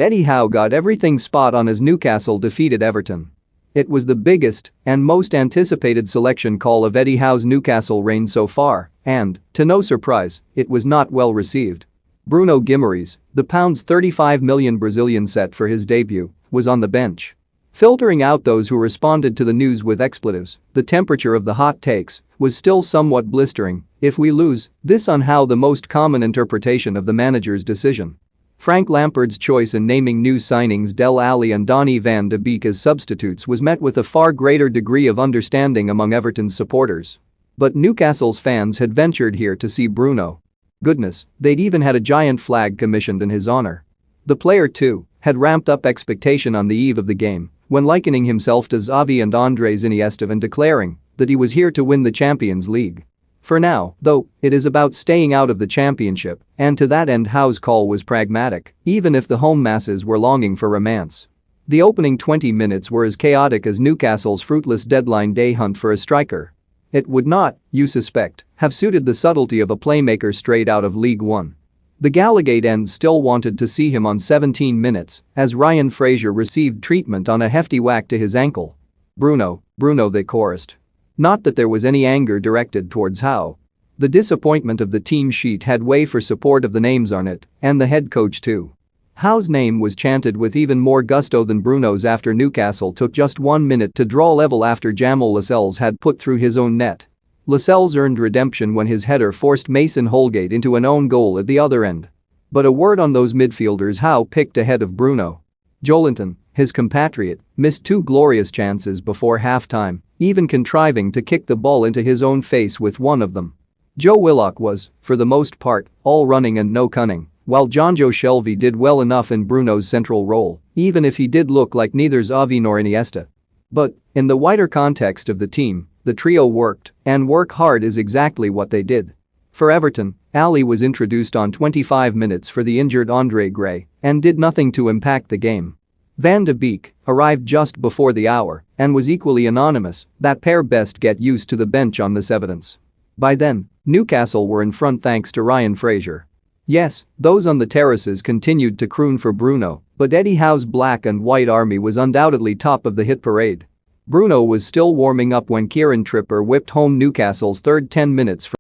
Eddie Howe got everything spot on as Newcastle defeated Everton. It was the biggest and most anticipated selection call of Eddie Howe's Newcastle reign so far, and, to no surprise, it was not well received. Bruno Guimaraes, the £35 million Brazilian set for his debut, was on the bench. Filtering out those who responded to the news with expletives, the temperature of the hot takes was still somewhat blistering. If we lose, this on how the most common interpretation of the manager's decision. Frank Lampard's choice in naming new signings Dele Alli and Donny van de Beek as substitutes was met with a far greater degree of understanding among Everton's supporters. But Newcastle's fans had ventured here to see Bruno. Goodness, they'd even had a giant flag commissioned in his honor. The player, too, had ramped up expectation on the eve of the game when likening himself to Xavi and Andres Iniesta and declaring that he was here to win the Champions League. For now, though, it is about staying out of the championship, and to that end Howe's call was pragmatic, even if the home masses were longing for romance. The opening 20 minutes were as chaotic as Newcastle's fruitless deadline day hunt for a striker. It would not, you suspect, have suited the subtlety of a playmaker straight out of League One. The Gallagate end still wanted to see him on 17 minutes, as Ryan Fraser received treatment on a hefty whack to his ankle. Bruno, Bruno, they chorused. Not that there was any anger directed towards Howe. The disappointment of the team sheet had way for support of the names on it, and the head coach too. Howe's name was chanted with even more gusto than Bruno's after Newcastle took just 1 minute to draw level after Jamal Lascelles had put through his own net. Lascelles earned redemption when his header forced Mason Holgate into an own goal at the other end. But a word on those midfielders Howe picked ahead of Bruno. Joelinton, his compatriot, missed 2 glorious chances before half-time, even contriving to kick the ball into his own face with one of them. Joe Willock was, for the most part, all running and no cunning, while Jonjo Shelvey did well enough in Bruno's central role, even if he did look like neither Xavi nor Iniesta. But, in the wider context of the team, the trio worked, and work hard is exactly what they did. For Everton, Ali was introduced on 25 minutes for the injured Andre Gray and did nothing to impact the game. Van de Beek arrived just before the hour and was equally anonymous. That pair best get used to the bench on this evidence. By then, Newcastle were in front thanks to Ryan Fraser. Yes, those on the terraces continued to croon for Bruno, but Eddie Howe's black and white army was undoubtedly top of the hit parade. Bruno was still warming up when Kieran Trippier whipped home Newcastle's third 10 minutes.